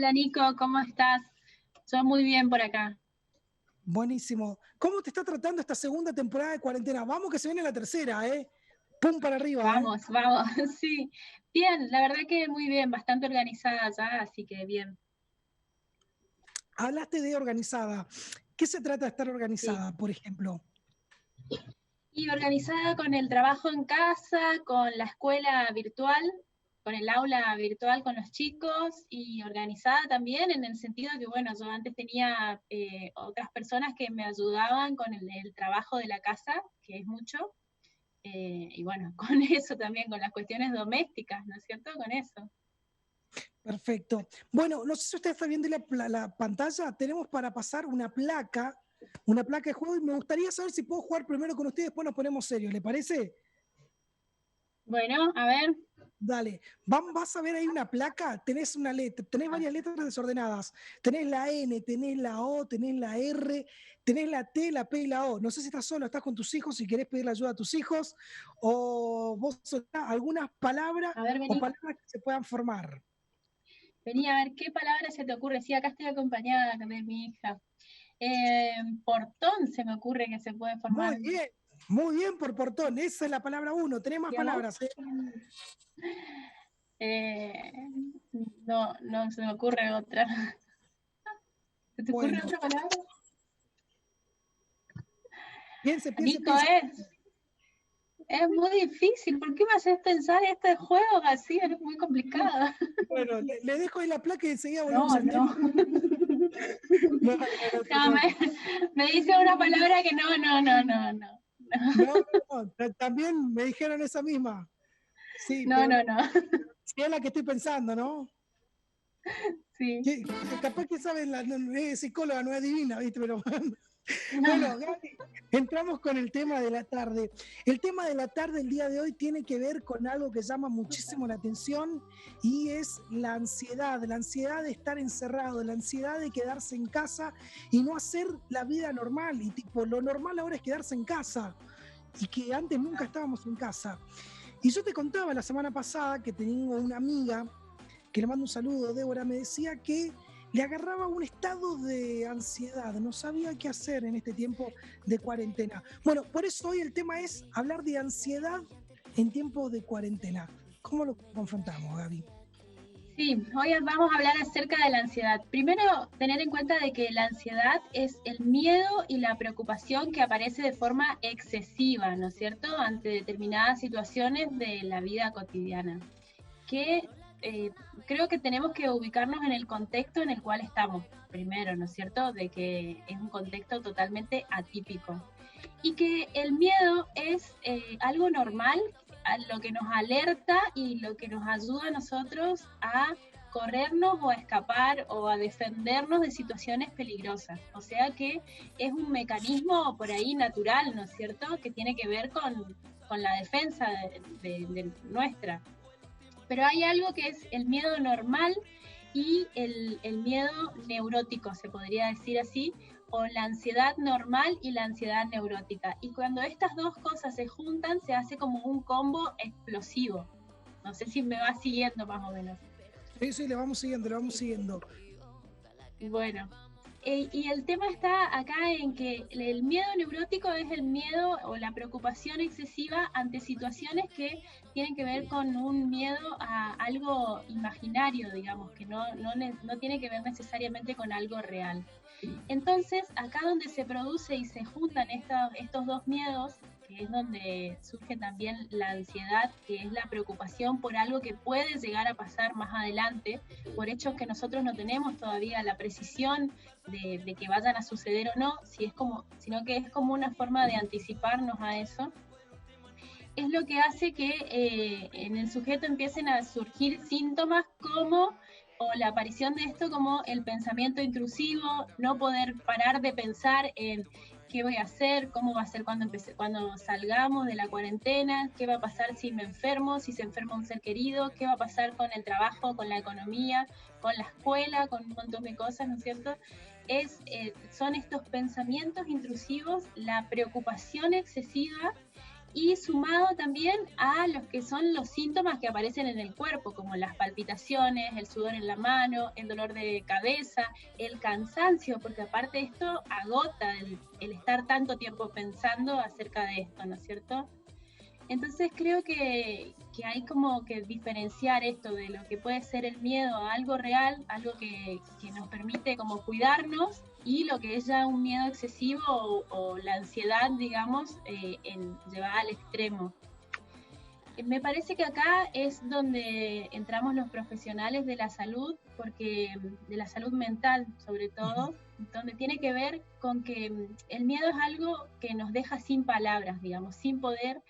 Hola Nico, ¿cómo estás? Yo muy bien por acá. Buenísimo. ¿Cómo te está tratando esta segunda temporada de cuarentena? Vamos que se viene la tercera, ¿eh? Pum para arriba, ¿eh? Vamos, vamos, sí. Bien, la verdad que muy bien, bastante organizada ya, así que bien. Hablaste de organizada. ¿Qué se trata de estar Sí. organizada, por ejemplo? Y organizada con el trabajo en casa, con la escuela virtual, con el aula virtual con los chicos y organizada también en el sentido que, bueno, yo antes tenía otras personas que me ayudaban con el trabajo de la casa, que es mucho, y bueno, con eso también, con las cuestiones domésticas, ¿no es cierto? Con eso. Perfecto. Bueno, no sé si usted está viendo la pantalla. Tenemos para pasar una placa de juego, y me gustaría saber si puedo jugar primero con usted y después nos ponemos serios. ¿Le parece? Bueno, a ver, Dale, vas a ver ahí una placa, tenés una letra, tenés varias letras desordenadas, tenés la N, tenés la O, tenés la R, tenés la T, la P y la O. No sé si estás solo, estás con tus hijos, si querés pedirle ayuda a tus hijos, o vos soltá algunas palabras a ver, o vení, palabras que se puedan formar. vení a ver qué palabra se te ocurre. Sí, acá estoy acompañada de mi hija. Portón se me ocurre que se puede formar. Muy bien por portón, esa es la palabra uno, tenés más ¿Y a vos? palabras, ¿eh? Eh, no, no se me ocurre otra. ¿Se te ocurre Bueno, otra palabra? piense, Nico, piense. es muy difícil. ¿Por qué me haces pensar este juego así? Es muy complicado. Bueno, le dejo ahí la placa y enseguida volvemos No, al tema. no. No, no, no se No, preocupe. me dice una palabra que no, no, no, no, no. No, no, no, también me dijeron esa misma. Sí, No, pero no, no, no. si es la que estoy pensando, ¿no? Sí. Capaz que saben, es psicóloga, no es divina, ¿viste? Pero No. bueno, Gaby, entramos con el tema de la tarde. El tema de la tarde el día de hoy tiene que ver con algo que llama muchísimo la atención y es la ansiedad de estar encerrado, la ansiedad de quedarse en casa y no hacer la vida normal. Y tipo, lo normal ahora es quedarse en casa y que antes nunca estábamos en casa. Y yo te contaba la semana pasada que tenía una amiga, que le mando un saludo, Débora, me decía que le agarraba un estado de ansiedad, no sabía qué hacer en este tiempo de cuarentena. Bueno, por eso hoy el tema es hablar de ansiedad en tiempos de cuarentena. ¿Cómo lo confrontamos, Gaby? Sí, hoy vamos a hablar acerca de la ansiedad. Primero, tener en cuenta de que la ansiedad es el miedo y la preocupación que aparece de forma excesiva, ¿no es cierto?, ante determinadas situaciones de la vida cotidiana. Que creo que tenemos que ubicarnos en el contexto en el cual estamos, primero, ¿no es cierto?, de que es un contexto totalmente atípico. Y que el miedo es algo normal, a lo que nos alerta y lo que nos ayuda a nosotros a corrernos o a escapar o a defendernos de situaciones peligrosas. O sea que es un mecanismo por ahí natural, ¿no es cierto?, que tiene que ver con la defensa de nuestra. Pero hay algo que es el miedo normal y el miedo neurótico, se podría decir así, o la ansiedad normal y la ansiedad neurótica. Y cuando estas dos cosas se juntan, se hace como un combo explosivo. No sé si me va siguiendo más o menos. Sí, sí, le vamos siguiendo, le vamos siguiendo. Bueno, y el tema está acá en que el miedo neurótico es el miedo o la preocupación excesiva ante situaciones que tienen que ver con un miedo a algo imaginario, digamos, que no tiene que ver necesariamente con algo real. Entonces, acá donde se produce y se juntan estos dos miedos, que es donde surge también la ansiedad, que es la preocupación por algo que puede llegar a pasar más adelante, por hechos que nosotros no tenemos todavía la precisión de que vayan a suceder o no, sino que es como una forma de anticiparnos a eso, es lo que hace que en el sujeto empiecen a surgir síntomas como o la aparición de esto como el pensamiento intrusivo, no poder parar de pensar en qué voy a hacer, cómo va a ser cuando salgamos de la cuarentena, qué va a pasar si me enfermo, si se enferma un ser querido, qué va a pasar con el trabajo, con la economía, con la escuela, con un montón de cosas, ¿no es cierto? Son estos pensamientos intrusivos, la preocupación excesiva y sumado también a los que son los síntomas que aparecen en el cuerpo, como las palpitaciones, el sudor en la mano, el dolor de cabeza, el cansancio, porque aparte esto agota el estar tanto tiempo pensando acerca de esto, ¿no es cierto? Entonces creo que hay como que diferenciar esto de lo que puede ser el miedo a algo real, algo que nos permite como cuidarnos, y lo que es ya un miedo excesivo o la ansiedad, digamos, llevada al extremo. Me parece que acá es donde entramos los profesionales de la salud, porque de la salud mental sobre todo, donde tiene que ver con que el miedo es algo que nos deja sin palabras, digamos, sin poder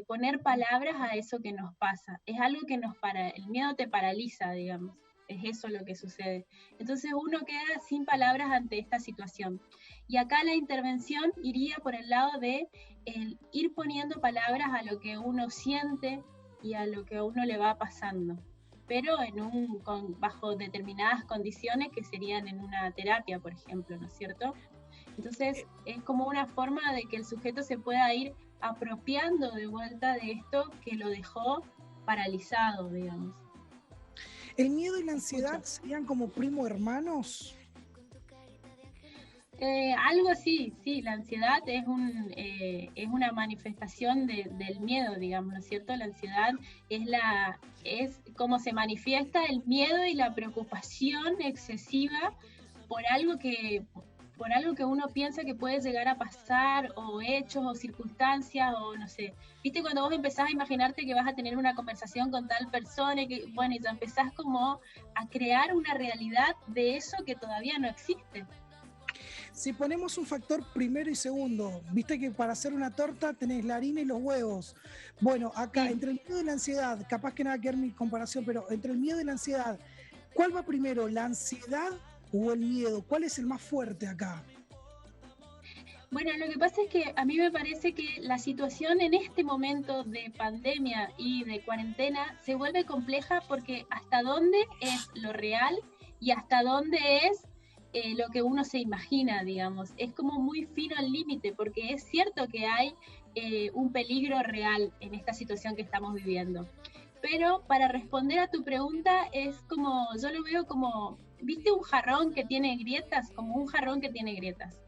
poner palabras a eso que nos pasa. Es algo que el miedo te paraliza, digamos. Es eso lo que sucede. Entonces uno queda sin palabras ante esta situación. Y acá la intervención iría por el lado de ir poniendo palabras a lo que uno siente y a lo que a uno le va pasando, pero bajo determinadas condiciones que serían en una terapia, por ejemplo, ¿no es cierto? Entonces es como una forma de que el sujeto se pueda ir apropiando de vuelta de esto que lo dejó paralizado, digamos. ¿El miedo y la ansiedad serían como primo hermanos? Algo así, sí, la ansiedad es una manifestación del miedo, digamos, ¿no es cierto? La ansiedad es como se manifiesta el miedo y la preocupación excesiva por algo que uno piensa que puede llegar a pasar, o hechos, o circunstancias, o no sé. ¿Viste cuando vos empezás a imaginarte que vas a tener una conversación con tal persona, y ya empezás como a crear una realidad de eso que todavía no existe? Si ponemos un factor primero y segundo, viste que para hacer una torta tenés la harina y los huevos. Bueno, acá, sí, entre el miedo y la ansiedad, capaz que nada que ver mi comparación, pero entre el miedo y la ansiedad, ¿cuál va primero, la ansiedad o el miedo? ¿Cuál es el más fuerte acá? Bueno, lo que pasa es que a mí me parece que la situación en este momento de pandemia y de cuarentena se vuelve compleja, porque hasta dónde es lo real y hasta dónde es lo que uno se imagina, digamos. Es como muy fino el límite, porque es cierto que hay un peligro real en esta situación que estamos viviendo. Pero para responder a tu pregunta, yo lo veo como, ¿viste un jarrón que tiene grietas? Como un jarrón que tiene grietas.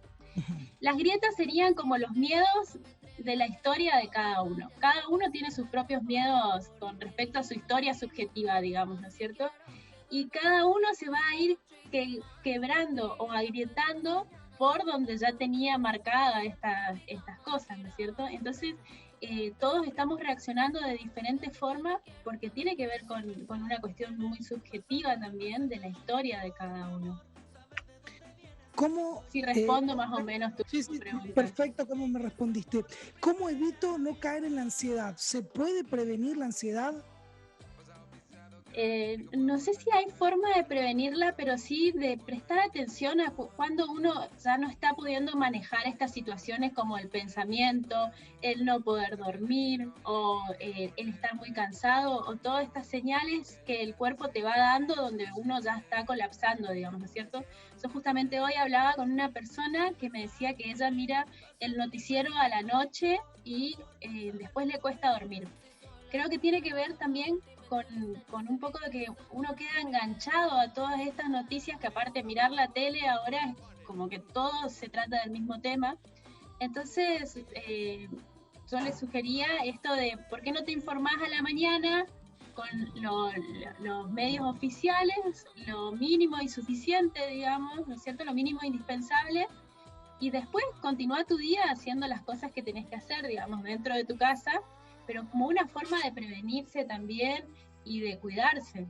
Las grietas serían como los miedos de la historia de cada uno. Cada uno tiene sus propios miedos con respecto a su historia subjetiva, digamos, ¿no es cierto? Y cada uno se va a ir quebrando o agrietando por donde ya tenía marcadas estas cosas, ¿no es cierto? Entonces, todos estamos reaccionando de diferentes formas, porque tiene que ver con una cuestión muy subjetiva también de la historia de cada uno. ¿Cómo, si respondo más o menos tu pregunta. Perfecto, ¿cómo me respondiste? ¿Cómo evito no caer en la ansiedad? ¿Se puede prevenir la ansiedad? No sé si hay forma de prevenirla, pero sí de prestar atención a cuando uno ya no está pudiendo manejar estas situaciones, como el pensamiento, el no poder dormir, o el estar muy cansado, o todas estas señales que el cuerpo te va dando donde uno ya está colapsando, digamos, ¿no es cierto? Yo justamente hoy hablaba con una persona que me decía que ella mira el noticiero a la noche y después le cuesta dormir. Creo que tiene que ver también con un poco de que uno queda enganchado a todas estas noticias, que aparte de mirar la tele ahora es como que todo se trata del mismo tema. Entonces yo le sugería esto de ¿por qué no te informás a la mañana con los medios oficiales, lo mínimo y suficiente, digamos, ¿no es cierto? Lo mínimo indispensable, y después continúa tu día haciendo las cosas que tenés que hacer, digamos, dentro de tu casa, pero como una forma de prevenirse también y de cuidarse.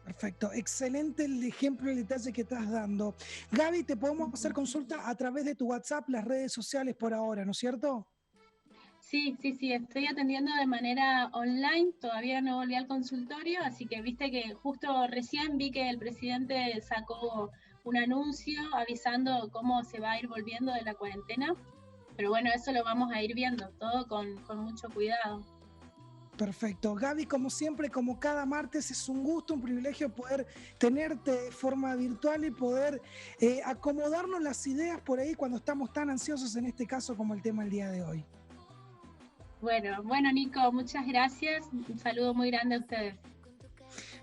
Perfecto, excelente el ejemplo, el detalle que estás dando. Gaby, te podemos hacer consulta a través de tu WhatsApp, las redes sociales por ahora, ¿no es cierto? Sí, estoy atendiendo de manera online, todavía no volví al consultorio, así que viste que justo recién vi que el presidente sacó un anuncio avisando cómo se va a ir volviendo de la cuarentena, pero bueno, eso lo vamos a ir viendo, todo con mucho cuidado. Perfecto. Gaby, como siempre, como cada martes, es un gusto, un privilegio poder tenerte de forma virtual y poder acomodarnos las ideas por ahí cuando estamos tan ansiosos, en este caso como el tema del día de hoy. Bueno, Nico, muchas gracias. Un saludo muy grande a ustedes.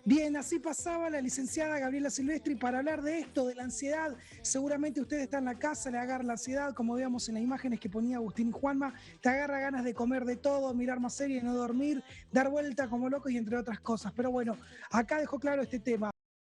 Bien, así pasaba la licenciada Gabriela Silvestri para hablar de esto, de la ansiedad. Seguramente usted está en la casa, le agarra la ansiedad, como veíamos en las imágenes que ponía Agustín y Juanma, te agarra ganas de comer de todo, mirar más series, no dormir, dar vuelta como locos y entre otras cosas. Pero bueno, acá dejó claro este tema.